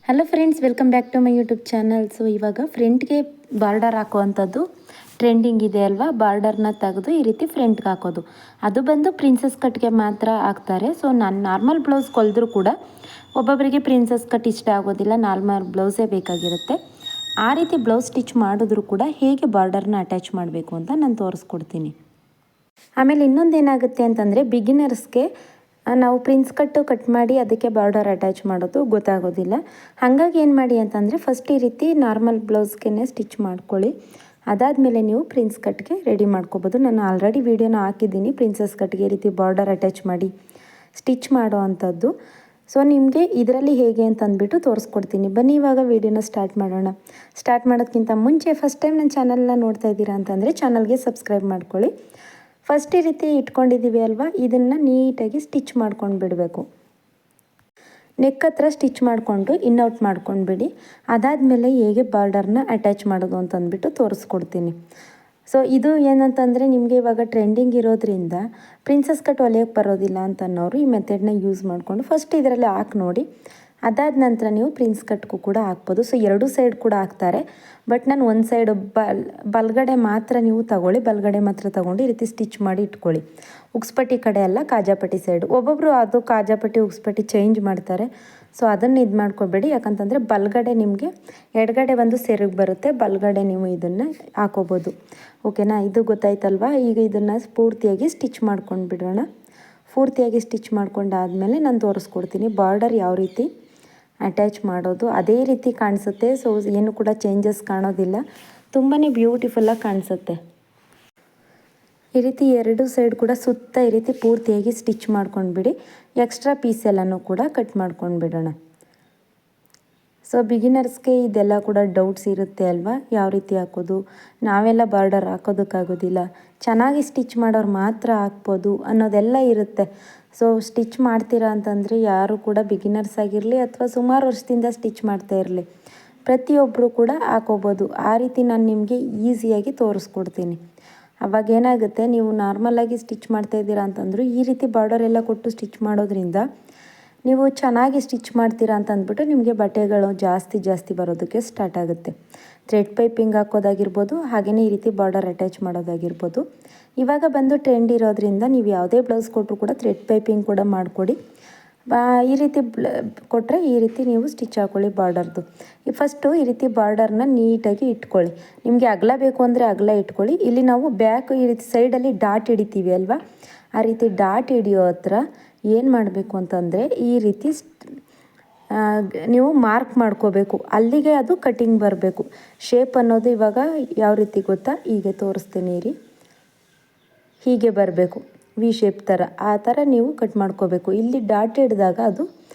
Hello friends, welcome back to my YouTube channel. So ಇವಾಗ ಫ್ರಂಟ್ಗೆ border ಹಾಕುವಂಥದ್ದು trending ಇದೆ ಅಲ್ವಾ. ಬಾರ್ಡರ್ನ ತೆಗೆದು ಈ ರೀತಿ ಫ್ರಂಟ್ಗೆ ಹಾಕೋದು, ಅದು ಬಂದು ಪ್ರಿನ್ಸಸ್ ಕಟ್ಗೆ ಮಾತ್ರ ಹಾಕ್ತಾರೆ. ಸೊ ನಾನು ನಾರ್ಮಲ್ ಬ್ಲೌಸ್ ಕೊಲ್ದರೂ ಕೂಡ ಒಬ್ಬೊಬ್ಬರಿಗೆ ಪ್ರಿನ್ಸಸ್ ಕಟ್ ಇಷ್ಟ ಆಗೋದಿಲ್ಲ, ನಾರ್ಮಲ್ ಬ್ಲೌಸೇ ಬೇಕಾಗಿರುತ್ತೆ. ಆ ರೀತಿ ಬ್ಲೌಸ್ ಸ್ಟಿಚ್ ಮಾಡಿದ್ರು ಕೂಡ ಹೇಗೆ ಬಾರ್ಡರ್ನ ಅಟ್ಯಾಚ್ ಮಾಡಬೇಕು ಅಂತ ನಾನು ತೋರಿಸ್ಕೊಡ್ತೀನಿ. ಆಮೇಲೆ ಇನ್ನೊಂದು ಏನಾಗುತ್ತೆ ಅಂತಂದರೆ, ಬಿಗಿನರ್ಸ್ಗೆ ನಾವು ಪ್ರಿನ್ಸ್ ಕಟ್ ಮಾಡಿ ಅದಕ್ಕೆ ಬಾರ್ಡರ್ ಅಟ್ಯಾಚ್ ಮಾಡೋದು ಗೊತ್ತಾಗೋದಿಲ್ಲ. ಹಾಗಾಗಿ ಏನು ಮಾಡಿ ಅಂತಂದರೆ, ಫಸ್ಟ್ ಈ ರೀತಿ ನಾರ್ಮಲ್ ಬ್ಲೌಸ್ಗೆ ಸ್ಟಿಚ್ ಮಾಡ್ಕೊಳ್ಳಿ. ಅದಾದಮೇಲೆ ನೀವು ಪ್ರಿನ್ಸ್ ಕಟ್ಗೆ ರೆಡಿ ಮಾಡ್ಕೋಬೋದು. ನಾನು ಆಲ್ರೆಡಿ ವೀಡಿಯೋನ ಹಾಕಿದ್ದೀನಿ ಪ್ರಿನ್ಸಸ್ ಕಟ್ಗೆ ಈ ರೀತಿ ಬಾರ್ಡರ್ ಅಟ್ಯಾಚ್ ಮಾಡಿ ಸ್ಟಿಚ್ ಮಾಡೋ ಅಂಥದ್ದು. ಸೊ ನಿಮಗೆ ಇದರಲ್ಲಿ ಹೇಗೆ ಅಂತ ಅಂದ್ಬಿಟ್ಟು ತೋರಿಸ್ಕೊಡ್ತೀನಿ. ಬನ್ನಿ ಇವಾಗ ವೀಡಿಯೋನ ಸ್ಟಾರ್ಟ್ ಮಾಡೋಣ. ಸ್ಟಾರ್ಟ್ ಮಾಡೋದಕ್ಕಿಂತ ಮುಂಚೆ ಫಸ್ಟ್ ಟೈಮ್ ನನ್ನ ಚಾನಲ್ನ ನೋಡ್ತಾ ಇದ್ದೀರಾ ಅಂತಂದರೆ ಚಾನಲ್ಗೆ ಸಬ್ಸ್ಕ್ರೈಬ್ ಮಾಡ್ಕೊಳ್ಳಿ. ಫಸ್ಟ್ ಈ ರೀತಿ ಇಟ್ಕೊಂಡಿದ್ದೀವಿ ಅಲ್ವಾ, ಇದನ್ನು ನೀಟಾಗಿ ಸ್ಟಿಚ್ ಮಾಡ್ಕೊಂಡು ಬಿಡಬೇಕು. ನೆಕ್ ಹತ್ರ ಸ್ಟಿಚ್ ಮಾಡಿಕೊಂಡು ಇನ್ನೌಟ್ ಮಾಡ್ಕೊಂಡು ಬಿಡಿ. ಅದಾದಮೇಲೆ ಹೇಗೆ ಬಾರ್ಡರ್ನ ಅಟ್ಯಾಚ್ ಮಾಡೋದು ಅಂತಂದ್ಬಿಟ್ಟು ತೋರಿಸ್ಕೊಡ್ತೀನಿ. ಸೊ ಇದು ಏನಂತಂದರೆ, ನಿಮಗೆ ಇವಾಗ ಟ್ರೆಂಡಿಂಗ್ ಇರೋದ್ರಿಂದ ಪ್ರಿನ್ಸಸ್ ಕಟ್ ಹೊಲಿಯೋಕ್ಕೆ ಬರೋದಿಲ್ಲ ಅಂತ ಅನ್ನೋರು ಈ ಮೆಥಡ್ನ ಯೂಸ್ ಮಾಡಿಕೊಂಡು ಫಸ್ಟ್ ಇದರಲ್ಲಿ ಹಾಕಿ ನೋಡಿ. ಅದಾದ ನಂತರ ನೀವು ಪ್ರಿನ್ಸ್ ಕಟ್ಗೂ ಕೂಡ ಹಾಕ್ಬೋದು. ಸೊ ಎರಡೂ ಸೈಡ್ ಕೂಡ ಹಾಕ್ತಾರೆ, ಬಟ್ ನಾನು ಒಂದು ಸೈಡು ಬಲಗಡೆ ಮಾತ್ರ ನೀವು ತಗೊಳ್ಳಿ. ಬಲಗಡೆ ಮಾತ್ರ ತೊಗೊಂಡು ಈ ರೀತಿ ಸ್ಟಿಚ್ ಮಾಡಿ ಇಟ್ಕೊಳ್ಳಿ. ಉಕ್ಸ್ಪಟ್ಟಿ ಕಡೆ ಅಲ್ಲ, ಕಾಜಾಪಟ್ಟಿ ಸೈಡು. ಒಬ್ಬೊಬ್ಬರು ಅದು ಕಾಜಾಪಟ್ಟಿ ಉಕ್ಸ್ಪಟ್ಟಿ ಚೇಂಜ್ ಮಾಡ್ತಾರೆ. ಸೊ ಅದನ್ನು ಇದು ಮಾಡ್ಕೊಬೇಡಿ, ಯಾಕಂತಂದರೆ ಬಲಗಡೆ ನಿಮಗೆ ಎಡಗಡೆ ಒಂದು ಸೆರಗು ಬರುತ್ತೆ, ಬಲಗಡೆ ನೀವು ಇದನ್ನು ಹಾಕೋಬೋದು. ಓಕೆನಾ, ಇದು ಗೊತ್ತಾಯ್ತಲ್ವಾ. ಈಗ ಇದನ್ನು ಪೂರ್ತಿಯಾಗಿ ಸ್ಟಿಚ್ ಮಾಡ್ಕೊಂಡು ಬಿಡೋಣ. ಪೂರ್ತಿಯಾಗಿ ಸ್ಟಿಚ್ ಮಾಡ್ಕೊಂಡಾದಮೇಲೆ ನಾನು ತೋರಿಸ್ಕೊಡ್ತೀನಿ ಬಾರ್ಡರ್ ಯಾವ ರೀತಿ ಅಟ್ಯಾಚ್ ಮಾಡೋದು. ಅದೇ ರೀತಿ ಕಾಣಿಸುತ್ತೆ. ಸೊ ಏನು ಕೂಡ ಚೇಂಜಸ್ ಕಾಣೋದಿಲ್ಲ, ತುಂಬಾ ಬ್ಯೂಟಿಫುಲ್ಲಾಗಿ ಕಾಣಿಸುತ್ತೆ. ಈ ರೀತಿ ಎರಡು ಸೈಡ್ ಕೂಡ ಸುತ್ತ ಈ ರೀತಿ ಪೂರ್ತಿಯಾಗಿ ಸ್ಟಿಚ್ ಮಾಡ್ಕೊಂಡು ಬಿಡಿ. ಎಕ್ಸ್ಟ್ರಾ ಪೀಸ್ ಎಲ್ಲನೂ ಕೂಡ ಕಟ್ ಮಾಡ್ಕೊಂಡು ಬಿಡೋಣ. ಸೊ ಬಿಗಿನರ್ಸ್ಗೆ ಇದೆಲ್ಲ ಕೂಡ ಡೌಟ್ಸ್ ಇರುತ್ತೆ ಅಲ್ವಾ, ಯಾವ ರೀತಿ ಹಾಕೋದು, ನಾವೆಲ್ಲ ಬಾರ್ಡರ್ ಹಾಕೋದಕ್ಕಾಗೋದಿಲ್ಲ, ಚೆನ್ನಾಗಿ ಸ್ಟಿಚ್ ಮಾಡೋರು ಮಾತ್ರ ಹಾಕ್ಬೋದು ಅನ್ನೋದೆಲ್ಲ ಇರುತ್ತೆ. ಸೊ ಸ್ಟಿಚ್ ಮಾಡ್ತೀರಾ ಅಂತಂದರೆ ಯಾರು ಕೂಡ ಬಿಗಿನರ್ಸ್ ಆಗಿರಲಿ ಅಥವಾ ಸುಮಾರು ವರ್ಷದಿಂದ ಸ್ಟಿಚ್ ಮಾಡ್ತಾ ಇರಲಿ, ಪ್ರತಿಯೊಬ್ಬರು ಕೂಡ ಹಾಕೋಬೋದು. ಆ ರೀತಿ ನಾನು ನಿಮಗೆ ಈಸಿಯಾಗಿ ತೋರಿಸ್ಕೊಡ್ತೀನಿ. ಅವಾಗ ಏನಾಗುತ್ತೆ, ನೀವು ನಾರ್ಮಲಾಗಿ ಸ್ಟಿಚ್ ಮಾಡ್ತಾಯಿದ್ದೀರಾ ಅಂತಂದರೂ ಈ ರೀತಿ ಬಾರ್ಡರ್ ಎಲ್ಲ ಕೊಟ್ಟು ಸ್ಟಿಚ್ ಮಾಡೋದ್ರಿಂದ ನೀವು ಚೆನ್ನಾಗಿ ಸ್ಟಿಚ್ ಮಾಡ್ತೀರಾ ಅಂತ ಅಂದ್ಬಿಟ್ಟು ನಿಮಗೆ ಬಟ್ಟೆಗಳು ಜಾಸ್ತಿ ಬರೋದಕ್ಕೆ ಸ್ಟಾರ್ಟ್ ಆಗುತ್ತೆ. ಥ್ರೆಡ್ ಪೈಪಿಂಗ್ ಹಾಕೋದಾಗಿರ್ಬೋದು, ಹಾಗೆಯೇ ಈ ರೀತಿ ಬಾರ್ಡರ್ ಅಟ್ಯಾಚ್ ಮಾಡೋದಾಗಿರ್ಬೋದು. ಇವಾಗ ಬಂದು ಟ್ರೆಂಡ್ ಇರೋದ್ರಿಂದ ನೀವು ಯಾವುದೇ ಬ್ಲೌಸ್ ಕೊಟ್ಟರು ಕೂಡ ಥ್ರೆಡ್ ಪೈಪಿಂಗ್ ಕೂಡ ಮಾಡಿಕೊಡಿ. ಈ ರೀತಿ ಕೊಟ್ಟರೆ ಈ ರೀತಿ ನೀವು ಸ್ಟಿಚ್ ಹಾಕ್ಕೊಳ್ಳಿ ಬಾರ್ಡರ್ದು. ಫಸ್ಟು ಈ ರೀತಿ ಬಾರ್ಡರ್ನ ನೀಟಾಗಿ ಇಟ್ಕೊಳ್ಳಿ. ನಿಮಗೆ ಅಗಲ ಬೇಕು ಅಂದರೆ ಅಗಲ ಇಟ್ಕೊಳ್ಳಿ. ಇಲ್ಲಿ ನಾವು ಬ್ಯಾಕ್ ಈ ರೀತಿ ಸೈಡಲ್ಲಿ ಡಾಟ್ ಹಿಡಿತೀವಿ ಅಲ್ವಾ, ಆ ರೀತಿ ಡಾಟ್ ಹಿಡಿಯೋ ಹತ್ರ ಏನು ಮಾಡಬೇಕು ಅಂತಂದರೆ, ಈ ರೀತಿ ನೀವು ಮಾರ್ಕ್ ಮಾಡ್ಕೋಬೇಕು. ಅಲ್ಲಿಗೆ ಅದು ಕಟಿಂಗ್ ಬರಬೇಕು. ಶೇಪ್ ಅನ್ನೋದು ಇವಾಗ ಯಾವ ರೀತಿ ಗೊತ್ತಾ, ಹೀಗೆ ತೋರಿಸ್ತೀನಿ ರೀ, ಹೀಗೆ ಬರಬೇಕು, ವಿ ಶೇಪ್ ಥರ. ಆ ಥರ ನೀವು ಕಟ್ ಮಾಡ್ಕೋಬೇಕು. ಇಲ್ಲಿ ಡಾಟ್ ಹಿಡಿದಾಗ ಅದು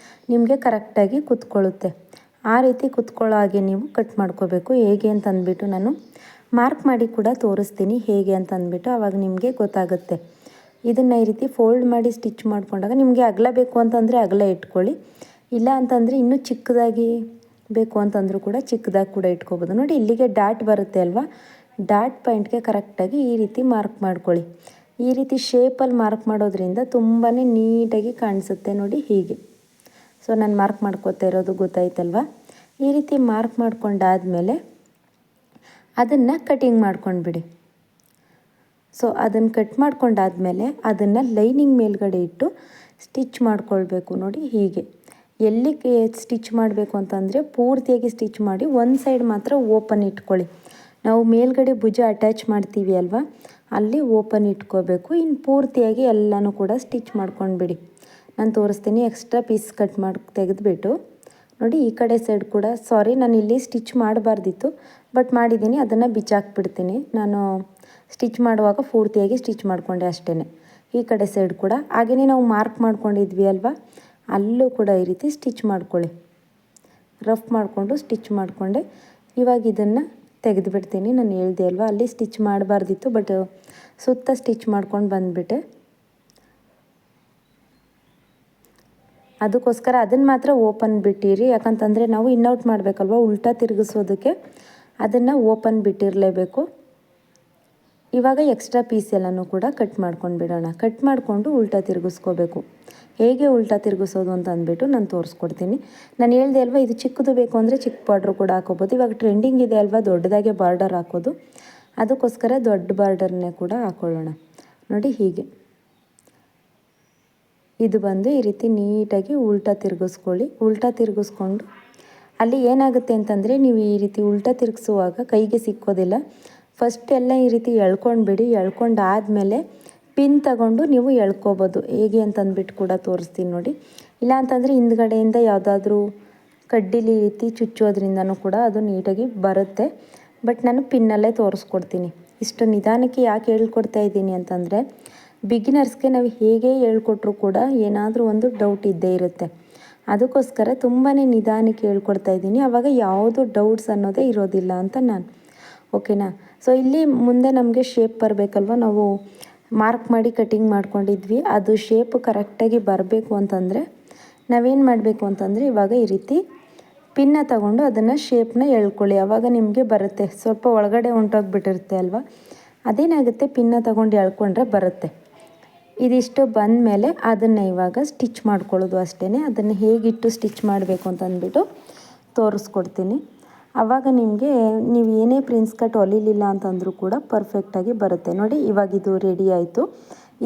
ನಿಮಗೆ ಕರೆಕ್ಟಾಗಿ ಕುತ್ಕೊಳ್ಳುತ್ತೆ. ಆ ರೀತಿ ಕುತ್ಕೊಳ್ಳೋ ಹಾಗೆ ನೀವು ಕಟ್ ಮಾಡ್ಕೋಬೇಕು. ಹೇಗೆ ಅಂತ ಅಂದ್ಬಿಟ್ಟು ನಾನು ಮಾರ್ಕ್ ಮಾಡಿ ಕೂಡ ತೋರಿಸ್ತೀನಿ ಹೇಗೆ ಅಂತ ಅಂದ್ಬಿಟ್ಟು, ಆವಾಗ ನಿಮಗೆ ಗೊತ್ತಾಗುತ್ತೆ. ಇದನ್ನು ಈ ರೀತಿ ಫೋಲ್ಡ್ ಮಾಡಿ ಸ್ಟಿಚ್ ಮಾಡ್ಕೊಂಡಾಗ ನಿಮಗೆ ಅಗಲ ಬೇಕು ಅಂತಂದರೆ ಅಗಲ ಇಟ್ಕೊಳ್ಳಿ, ಇಲ್ಲ ಅಂತಂದರೆ ಇನ್ನೂ ಚಿಕ್ಕದಾಗಿ ಬೇಕು ಅಂತಂದರೂ ಕೂಡ ಚಿಕ್ಕದಾಗಿ ಕೂಡ ಇಟ್ಕೋಬೋದು. ನೋಡಿ ಇಲ್ಲಿಗೆ ಡಾಟ್ ಬರುತ್ತೆ ಅಲ್ವಾ, ಡಾಟ್ ಪಾಯಿಂಟ್ಗೆ ಕರೆಕ್ಟಾಗಿ ಈ ರೀತಿ ಮಾರ್ಕ್ ಮಾಡ್ಕೊಳ್ಳಿ. ಈ ರೀತಿ ಶೇಪಲ್ಲಿ ಮಾರ್ಕ್ ಮಾಡೋದ್ರಿಂದ ತುಂಬಾ ನೀಟಾಗಿ ಕಾಣಿಸುತ್ತೆ. ನೋಡಿ ಹೀಗೆ. ಸೊ ನಾನು ಮಾರ್ಕ್ ಮಾಡ್ಕೋತಾ ಇರೋದು ಗೊತ್ತಾಯ್ತಲ್ವ. ಈ ರೀತಿ ಮಾರ್ಕ್ ಮಾಡ್ಕೊಂಡಾದಮೇಲೆ ಅದನ್ನು ಕಟಿಂಗ್ ಮಾಡ್ಕೊಂಡ್ಬಿಡಿ. ಸೊ ಅದನ್ನು ಕಟ್ ಮಾಡ್ಕೊಂಡಾದಮೇಲೆ ಅದನ್ನು ಲೈನಿಂಗ್ ಮೇಲ್ಗಡೆ ಇಟ್ಟು ಸ್ಟಿಚ್ ಮಾಡ್ಕೊಳ್ಬೇಕು. ನೋಡಿ ಹೀಗೆ. ಎಲ್ಲಿ ಸ್ಟಿಚ್ ಮಾಡಬೇಕು ಅಂತಂದರೆ ಪೂರ್ತಿಯಾಗಿ ಸ್ಟಿಚ್ ಮಾಡಿ ಒಂದು ಸೈಡ್ ಮಾತ್ರ ಓಪನ್ ಇಟ್ಕೊಳ್ಳಿ. ನಾವು ಮೇಲ್ಗಡೆ ಭುಜ ಅಟ್ಯಾಚ್ ಮಾಡ್ತೀವಿ ಅಲ್ವಾ, ಅಲ್ಲಿ ಓಪನ್ ಇಟ್ಕೋಬೇಕು. ಇನ್ನು ಪೂರ್ತಿಯಾಗಿ ಎಲ್ಲನೂ ಕೂಡ ಸ್ಟಿಚ್ ಮಾಡ್ಕೊಂಡ್ಬಿಡಿ. ನಾನು ತೋರಿಸ್ತೀನಿ. ಎಕ್ಸ್ಟ್ರಾ ಪೀಸ್ ಕಟ್ ಮಾಡಿ ತೆಗೆದುಬಿಟ್ಟು ನೋಡಿ, ಈ ಕಡೆ ಸೈಡ್ ಕೂಡ ನಾನು ಇಲ್ಲಿ ಸ್ಟಿಚ್ ಮಾಡಬಾರ್ದಿತ್ತು, ಬಟ್ ಮಾಡಿದ್ದೀನಿ, ಅದನ್ನು ಬಿಚ್ಚಾಕ್ಬಿಡ್ತೀನಿ. ನಾನು ಸ್ಟಿಚ್ ಮಾಡುವಾಗ ಪೂರ್ತಿಯಾಗಿ ಸ್ಟಿಚ್ ಮಾಡಿಕೊಂಡೆ ಅಷ್ಟೇ. ಈ ಕಡೆ ಸೈಡ್ ಕೂಡ ಹಾಗೆಯೇ ನಾವು ಮಾರ್ಕ್ ಮಾಡ್ಕೊಂಡಿದ್ವಿ ಅಲ್ವಾ, ಅಲ್ಲೂ ಕೂಡ ಈ ರೀತಿ ಸ್ಟಿಚ್ ಮಾಡ್ಕೊಳ್ಳಿ. ರಫ್ ಮಾಡಿಕೊಂಡು ಸ್ಟಿಚ್ ಮಾಡಿಕೊಂಡೆ. ಇವಾಗ ಇದನ್ನು ತೆಗೆದುಬಿಡ್ತೀನಿ. ನಾನು ಹೇಳ್ದೆ ಅಲ್ವಾ, ಅಲ್ಲಿ ಸ್ಟಿಚ್ ಮಾಡಬಾರ್ದಿತ್ತು, ಬಟ್ ಸುತ್ತ ಸ್ಟಿಚ್ ಮಾಡ್ಕೊಂಡು ಬಂದುಬಿಟ್ಟೆ. ಅದಕ್ಕೋಸ್ಕರ ಅದನ್ನು ಮಾತ್ರ ಓಪನ್ ಬಿಟ್ಟಿರಿ, ಯಾಕಂತಂದರೆ ನಾವು ಇನ್ನೌಟ್ ಮಾಡಬೇಕಲ್ವ, ಉಲ್ಟಾ ತಿರುಗಿಸೋದಕ್ಕೆ ಅದನ್ನು ಓಪನ್ ಬಿಟ್ಟಿರಲೇಬೇಕು. ಇವಾಗ ಎಕ್ಸ್ಟ್ರಾ ಪೀಸ್ ಎಲ್ಲನೂ ಕೂಡ ಕಟ್ ಮಾಡ್ಕೊಂಡು ಬಿಡೋಣ. ಕಟ್ ಮಾಡಿಕೊಂಡು ಉಲ್ಟಾ ತಿರುಗಿಸ್ಕೋಬೇಕು. ಹೇಗೆ ಉಲ್ಟಾ ತಿರುಗಿಸೋದು ಅಂತ ಅಂದ್ಬಿಟ್ಟು ನಾನು ತೋರಿಸ್ಕೊಡ್ತೀನಿ. ನಾನು ಹೇಳ್ದೆ ಅಲ್ವಾ, ಇದು ಚಿಕ್ಕದು ಬೇಕು ಅಂದರೆ ಚಿಕ್ಕ ಬಾರ್ಡ್ರು ಕೂಡ ಹಾಕೋಬೋದು. ಇವಾಗ ಟ್ರೆಂಡಿಂಗ್ ಇದೆ ಅಲ್ವಾ ದೊಡ್ಡದಾಗೆ ಬಾರ್ಡರ್ ಹಾಕೋದು, ಅದಕ್ಕೋಸ್ಕರ ದೊಡ್ಡ ಬಾರ್ಡರ್ನೇ ಕೂಡ ಹಾಕೊಳ್ಳೋಣ. ನೋಡಿ ಹೀಗೆ ಇದು ಬಂದು ಈ ರೀತಿ ನೀಟಾಗಿ ಉಲ್ಟಾ ತಿರುಗಿಸ್ಕೊಳ್ಳಿ. ಉಲ್ಟಾ ತಿರುಗಿಸ್ಕೊಂಡು ಅಲ್ಲಿ ಏನಾಗುತ್ತೆ ಅಂತಂದರೆ, ನೀವು ಈ ರೀತಿ ಉಲ್ಟಾ ತಿರುಗಿಸುವಾಗ ಕೈಗೆ ಸಿಕ್ಕೋದಿಲ್ಲ. ಫಸ್ಟ್ ಎಲ್ಲ ಈ ರೀತಿ ಎಳ್ಕೊಂಡ್ಬಿಡಿ. ಎಳ್ಕೊಂಡಾದಮೇಲೆ ಪಿನ್ ತಗೊಂಡು ನೀವು ಎಳ್ಕೊಬೋದು. ಹೇಗೆ ಅಂತಂದ್ಬಿಟ್ಟು ಕೂಡ ತೋರಿಸ್ತೀನಿ ನೋಡಿ. ಇಲ್ಲ ಅಂತಂದರೆ ಹಿಂದ್ಗಡೆಯಿಂದ ಯಾವುದಾದ್ರೂ ಕಡ್ಡಿಲಿ ಈ ರೀತಿ ಚುಚ್ಚೋದ್ರಿಂದನೂ ಕೂಡ ಅದು ನೀಟಾಗಿ ಬರುತ್ತೆ. ಬಟ್ ನಾನು ಪಿನ್ನಲ್ಲೇ ತೋರಿಸ್ಕೊಡ್ತೀನಿ. ಇಷ್ಟು ನಿಧಾನಕ್ಕೆ ಯಾಕೆ ಹೇಳ್ಕೊಡ್ತಾ ಇದ್ದೀನಿ ಅಂತಂದರೆ, ಬಿಗಿನರ್ಸ್ಗೆ ನಾವು ಹೇಗೆ ಹೇಳ್ಕೊಟ್ರೂ ಕೂಡ ಏನಾದರೂ ಒಂದು ಡೌಟ್ ಇದ್ದೇ ಇರುತ್ತೆ. ಅದಕ್ಕೋಸ್ಕರ ತುಂಬಾ ನಿಧಾನಕ್ಕೆ ಹೇಳ್ಕೊಡ್ತಾ ಇದ್ದೀನಿ. ಆವಾಗ ಯಾವುದು ಡೌಟ್ಸ್ ಅನ್ನೋದೇ ಇರೋದಿಲ್ಲ ಅಂತ ನಾನು. ಓಕೆನಾ? ಸೊ ಇಲ್ಲಿ ಮುಂದೆ ನಮಗೆ ಶೇಪ್ ಬರಬೇಕಲ್ವ, ನಾವು ಮಾರ್ಕ್ ಮಾಡಿ ಕಟಿಂಗ್ ಮಾಡ್ಕೊಂಡಿದ್ವಿ, ಅದು ಶೇಪು ಕರೆಕ್ಟಾಗಿ ಬರಬೇಕು ಅಂತಂದರೆ ನಾವೇನು ಮಾಡಬೇಕು ಅಂತಂದರೆ, ಇವಾಗ ಈ ರೀತಿ ಪಿನ್ನ ತಗೊಂಡು ಅದನ್ನು ಶೇಪ್ನ ಎಳ್ಕೊಳ್ಳಿ. ಆವಾಗ ನಿಮಗೆ ಬರುತ್ತೆ. ಸ್ವಲ್ಪ ಒಳಗಡೆ ಹೊಂಟೋಗ್ಬಿಟ್ಟಿರುತ್ತೆ ಅಲ್ವಾ, ಅದೇನಾಗುತ್ತೆ ಪಿನ್ನ ತಗೊಂಡು ಎಳ್ಕೊಂಡ್ರೆ ಬರುತ್ತೆ. ಇದಿಷ್ಟು ಬಂದಮೇಲೆ ಅದನ್ನು ಇವಾಗ ಸ್ಟಿಚ್ ಮಾಡ್ಕೊಳ್ಳೋದು ಅಷ್ಟೇ. ಅದನ್ನು ಹೇಗಿಟ್ಟು ಸ್ಟಿಚ್ ಮಾಡಬೇಕು ಅಂತ ಅಂದ್ಬಿಟ್ಟು ತೋರಿಸ್ಕೊಡ್ತೀನಿ. ಆವಾಗ ನಿಮಗೆ ನೀವು ಏನೇ ಪ್ರಿನ್ಸ್ ಕಟ್ ಹೊಲಿಲಿಲ್ಲ ಅಂತಂದರೂ ಕೂಡ ಪರ್ಫೆಕ್ಟಾಗಿ ಬರುತ್ತೆ. ನೋಡಿ ಇವಾಗ ಇದು ರೆಡಿ ಆಯಿತು.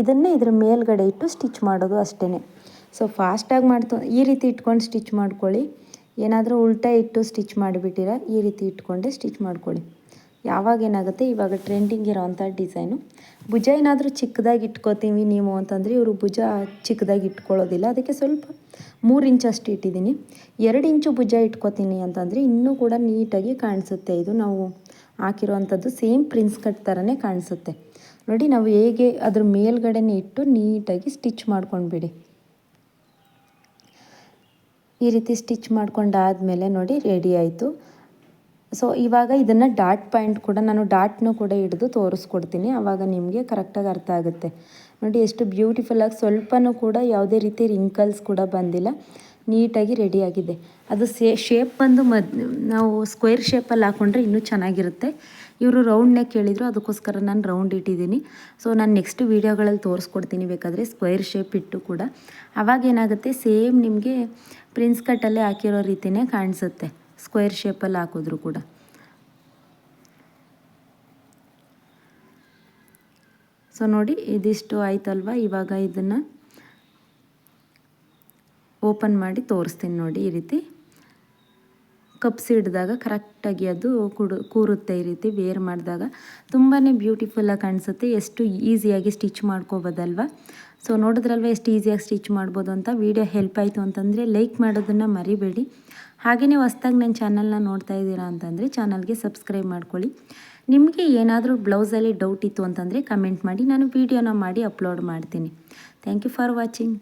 ಇದನ್ನೇ ಇದ್ರ ಮೇಲ್ಗಡೆ ಇಟ್ಟು ಸ್ಟಿಚ್ ಮಾಡೋದು ಅಷ್ಟೇ. ಸೊ ಫಾಸ್ಟಾಗಿ ಈ ರೀತಿ ಇಟ್ಕೊಂಡು ಸ್ಟಿಚ್ ಮಾಡ್ಕೊಳ್ಳಿ. ಏನಾದರೂ ಉಲ್ಟಾ ಇಟ್ಟು ಸ್ಟಿಚ್ ಮಾಡಿಬಿಟ್ಟಿರ ಈ ರೀತಿ ಇಟ್ಕೊಂಡೆ ಸ್ಟಿಚ್ ಮಾಡ್ಕೊಳ್ಳಿ. ಯಾವಾಗ ಏನಾಗುತ್ತೆ, ಇವಾಗ ಟ್ರೆಂಡಿಂಗ್ ಇರೋವಂಥ ಡಿಸೈನು. ಭುಜ ಏನಾದರೂ ಚಿಕ್ಕದಾಗಿ ಇಟ್ಕೋತೀವಿ ನೀವು ಅಂತಂದರೆ, ಇವರು ಭುಜ ಚಿಕ್ಕದಾಗಿ ಇಟ್ಕೊಳ್ಳೋದಿಲ್ಲ. ಅದಕ್ಕೆ ಸ್ವಲ್ಪ 3 ಇಂಚಷ್ಟು ಇಟ್ಟಿದ್ದೀನಿ. 2 ಇಂಚು ಭುಜ ಇಟ್ಕೋತೀನಿ ಅಂತಂದರೆ ಇನ್ನೂ ಕೂಡ ನೀಟಾಗಿ ಕಾಣಿಸುತ್ತೆ. ಇದು ನಾವು ಹಾಕಿರೋವಂಥದ್ದು ಸೇಮ್ ಪ್ರಿನ್ಸ್ ಕಟ್ ಥರನೇ ಕಾಣಿಸುತ್ತೆ. ನೋಡಿ ನಾವು ಹೇಗೆ ಅದ್ರ ಮೇಲ್ಗಡೆನೇ ಇಟ್ಟು ನೀಟಾಗಿ ಸ್ಟಿಚ್ ಮಾಡ್ಕೊಂಡ್ಬಿಡಿ. ಈ ರೀತಿ ಸ್ಟಿಚ್ ಮಾಡ್ಕೊಂಡಾದಮೇಲೆ ನೋಡಿ ರೆಡಿ ಆಯಿತು. ಸೊ ಇವಾಗ ಇದನ್ನು ಡಾಟ್ ಪಾಯಿಂಟ್ ಕೂಡ ನಾನು ಡಾಟ್ನೂ ಕೂಡ ಹಿಡಿದು ತೋರಿಸ್ಕೊಡ್ತೀನಿ. ಆವಾಗ ನಿಮಗೆ ಕರೆಕ್ಟಾಗಿ ಅರ್ಥ ಆಗುತ್ತೆ. ನೋಡಿ ಎಷ್ಟು ಬ್ಯೂಟಿಫುಲ್ಲಾಗಿ, ಸ್ವಲ್ಪನೂ ಕೂಡ ಯಾವುದೇ ರೀತಿ ರಿಂಕಲ್ಸ್ ಕೂಡ ಬಂದಿಲ್ಲ, ನೀಟಾಗಿ ರೆಡಿಯಾಗಿದೆ. ಅದು ಶೇಪ್ ಬಂದು ನಾವು ಸ್ಕ್ವೇರ್ ಶೇಪಲ್ಲಿ ಹಾಕ್ಕೊಂಡ್ರೆ ಇನ್ನೂ ಚೆನ್ನಾಗಿರುತ್ತೆ. ಇವರು ರೌಂಡ್ನೇ ಕೇಳಿದರು, ಅದಕ್ಕೋಸ್ಕರ ನಾನು ರೌಂಡ್ ಇಟ್ಟಿದ್ದೀನಿ. ಸೊ ನಾನು ನೆಕ್ಸ್ಟ್ ವೀಡಿಯೋಗಳಲ್ಲಿ ತೋರಿಸ್ಕೊಡ್ತೀನಿ ಬೇಕಾದರೆ ಸ್ಕ್ವೇರ್ ಶೇಪ್ ಇಟ್ಟು ಕೂಡ. ಆವಾಗ ಏನಾಗುತ್ತೆ, ಸೇಮ್ ನಿಮಗೆ ಪ್ರಿನ್ಸ್ ಕಟ್ಟಲ್ಲೇ ಹಾಕಿರೋ ರೀತಿಯೇ ಕಾಣಿಸುತ್ತೆ ಸ್ಕ್ವೇರ್ ಶೇಪಲ್ಲಿ ಹಾಕಿದ್ರು ಕೂಡ. ಸೊ ನೋಡಿ ಇದಿಷ್ಟು ಆಯ್ತಲ್ವ. ಇವಾಗ ಇದನ್ನು ಓಪನ್ ಮಾಡಿ ತೋರಿಸ್ತೀನಿ ನೋಡಿ. ಈ ರೀತಿ ಕಪ್ಸ್ ಹಿಡಿದಾಗ ಕರೆಕ್ಟಾಗಿ ಅದು ಕೂರುತ್ತೆ. ಈ ರೀತಿ ವೇರ್ ಮಾಡಿದಾಗ ತುಂಬಾ ಬ್ಯೂಟಿಫುಲ್ಲಾಗಿ ಕಾಣಿಸುತ್ತೆ. ಎಷ್ಟು ಈಸಿಯಾಗಿ ಸ್ಟಿಚ್ ಮಾಡ್ಕೋಬೋದಲ್ವ. ಸೊ ನೋಡಿದ್ರಲ್ವ ಎಷ್ಟು ಈಸಿಯಾಗಿ ಸ್ಟಿಚ್ ಮಾಡ್ಬೋದು ಅಂತ. ವಿಡಿಯೋ ಹೆಲ್ಪ್ ಆಯಿತು ಅಂತಂದರೆ ಲೈಕ್ ಮಾಡೋದನ್ನು ಮರಿಬೇಡಿ. ಹಾಗೆಯೇ ಹೊಸ್ದಾಗಿ ನನ್ನ ಚಾನಲ್ನ ನೋಡ್ತಾ ಇದ್ದೀರಾ ಅಂತಂದರೆ ಚಾನಲ್ಗೆ ಸಬ್ಸ್ಕ್ರೈಬ್ ಮಾಡ್ಕೊಳ್ಳಿ. ನಿಮಗೆ ಏನಾದರೂ ಬ್ಲೌಸಲ್ಲಿ ಡೌಟ್ ಇತ್ತು ಅಂತಂದರೆ ಕಮೆಂಟ್ ಮಾಡಿ, ನಾನು ವೀಡಿಯೋನ ಮಾಡಿ ಅಪ್ಲೋಡ್ ಮಾಡ್ತೀನಿ. Thank you for watching.